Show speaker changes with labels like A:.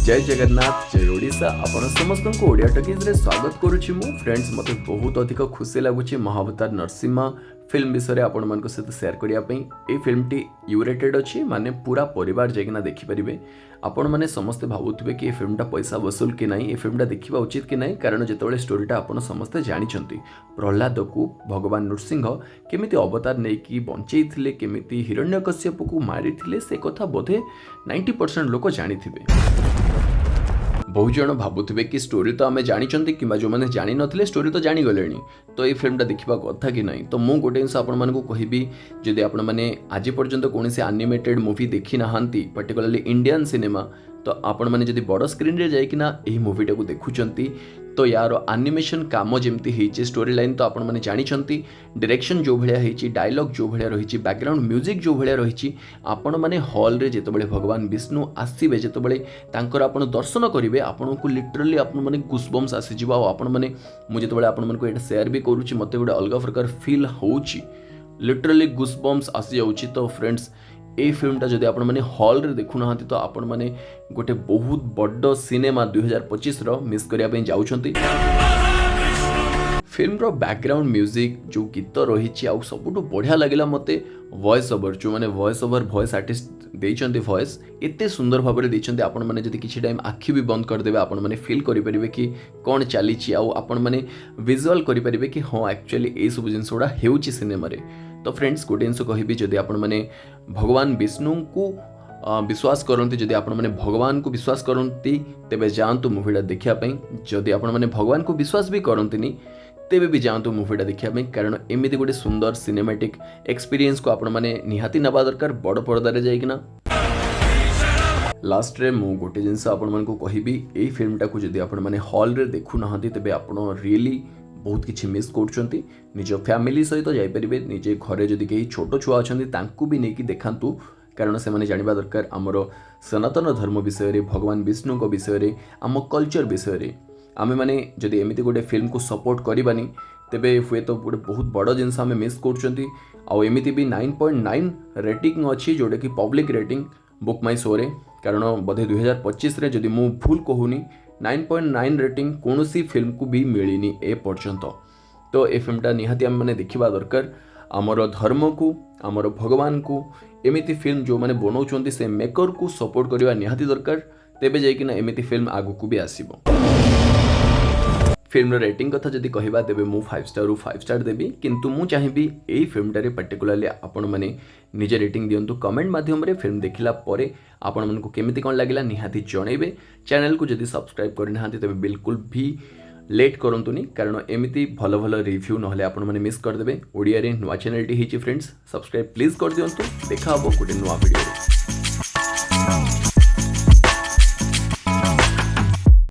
A: जय जगन्नाथ जय ओडिशा आपण समस्त को ओडिया टकीज रे स्वागत करुछि मु फ्रेंड्स मते बहुत अधिक खुशी लागुछि महावतार नरसिम्हा फिल्म विषय आपण मान सहित शेयर करिया पई ए फिल्म टी यूरेटेड अछि माने पूरा परिवार जैगिना देखि परिबे आपण माने समस्त भाबुथिबे कि ए फिल्मटा पैसा वसूल कि नाही ए फिल्मटा देखिबा उचित कि नाही कारण जेतबेले स्टोरीटा आपण समस्त जानिछंती प्रहलाद को भगवान नृसिंह केमिति अवतार नै कि बंचैथिले केमिति हिरण्यकश्यप को मारिथिले से कथा बोधे 90% लोक जानिथिबे बहुत जन भावुवे कि स्टोरी तो आम जानी कि जो मैंने जानी नथिले स्टोरी तो जानी गले तो ये फिल्मटा देखा कथा कि नहीं तो मुझे गोटे जिन आपण मानक कहबी जदि आपण मैंने आज पर्यंत कौन से एनिमेटेड मूवी देखी ना पर्टिकुलरली इंडियन सिनेमा तो आपण मैंने जदि बड़ स्क्रीन रे जाइकिना एही मूवीटा को देखुचंती तो यार एनिमेशन काम जमती होती स्टोरी लाइन तो आपण मैंने जानी डायरेक्शन जो भाया होती डायलॉग जो भाया रही बैकग्राउंड म्यूजिक जो भाया रही आपण मैंने हॉल रे जेतबेले भगवान विष्णु आसबे जेतबेले तांकर आपण दर्शन करेंगे आपन को लिटरली आपण मैंने गुस्बम्स आसीज आपण मैंने मुझे जेतबेले आपण मन को एटा शेयर भी करूची मते गोटे अलग प्रकार फील होची लिटरली गुस्बम्स आसी जाउची तो फ्रेंड्स ए फिल्मटा जदि आपण माने हॉल रे देखु ना तो आपण माने गोटे बहुत बड़ सिनेमा 2025 रो मिस करिया पे जाउछंती फिल्म रो बैकग्राउंड म्यूजिक जो गीत रही आ सबुठ बढ़िया लगिला मते वॉइस ओवर जो माने वॉइस ओवर वॉइस आर्टिस्ट देइछंती वॉइस एते सुंदर भाव में देइछंती आपण माने जदि किछि टाइम आखि भी बंद कर देबे आपण माने फील करि परिबे कि कोन चली छि आ आपण माने विजुअल करि परिबे कि हां एक्चुअली ए सब जिंसोडा हेउछि सिनेमा रे तो फ्रेंड्स गोटे जिन कहबी जदि आपण मैंने भगवान विष्णु को विश्वास करती जदि आपण मैंने भगवान को विश्वास करती तेबे जातु मूवीटा देखापी जदि आपण मैंने भगवान को विश्वास भी करती तेबे भी जातु मूवीटा देखापी कारण एमती गोटे सुंदर सिनेमैटिक एक्सपीरियंस को आपण मैंने निहाती नबा दरकार बड़ पर्दारे जाइकिना लास्ट रे मु गोटे जिनस आपण मन को कहबी एई फिल्मटा को जदि आपण मैंने हॉल रे देखु नाहंती तेबे आपण रियली बहुत किसी मिस कर निज फैमिली सहित जापरेंगे निजे घरे जदि कहीं छोट छुआ अच्छा भी नहीं देखातु कारण से मैंने जानवा दरकार आमर सनातन धर्म विषय भगवान विष्णु विषय आम कल्चर विषय आम मैंने जदि एमती गोटे फिल्म को सपोर्ट करवानी तेबे हुए तो गोटे बहुत बड़ जिनस आम मिस करमती भी 9.9 रेटिंग अच्छी जोटा कि पब्लिक रेटिंग बुक माई शो रे कारण बोधे 2025 रे जदि मु भूल कहूनी 9.9 रेटिंग कौन सी फिल्म को भी मिलनी ए पर्यंत तो ए फिल्मटा निहाती आम मैंने देखा दरकार आमर धर्म को आमर भगवान को एमती फिल्म जो मैंने बनाऊँ से मेकर को सपोर्ट करवा निहाती दरकार तेबे जाइकिना एमती फिल्म आगू भी आसीबो फिल्म रेटिंग कथा जदि कहबा तेबे मु 5 स्टार रु 5 स्टार देबी किंतु मु चाहिबी एई फिल्मटारे पर्टिकुलरली आपण माने निजे रेटिंग दियंतु कमेंट माध्यम रे फिल्म देखिला परे आपण मन को केमिति कोन लागिला निहाती जणैबे चैनल को जदि सब्सक्राइब करनाहांती तेबे बिल्कुल भी लेट करंतुनी कारण एमिति भलो भलो रिव्यू नहले आपण माने मिस कर देबे ओडिया रे नुवा चैनल टी हिची फ्रेंड्स सब्सक्राइब प्लीज कर दियंतु देखा हबो गोटे नुवा वीडियो रे।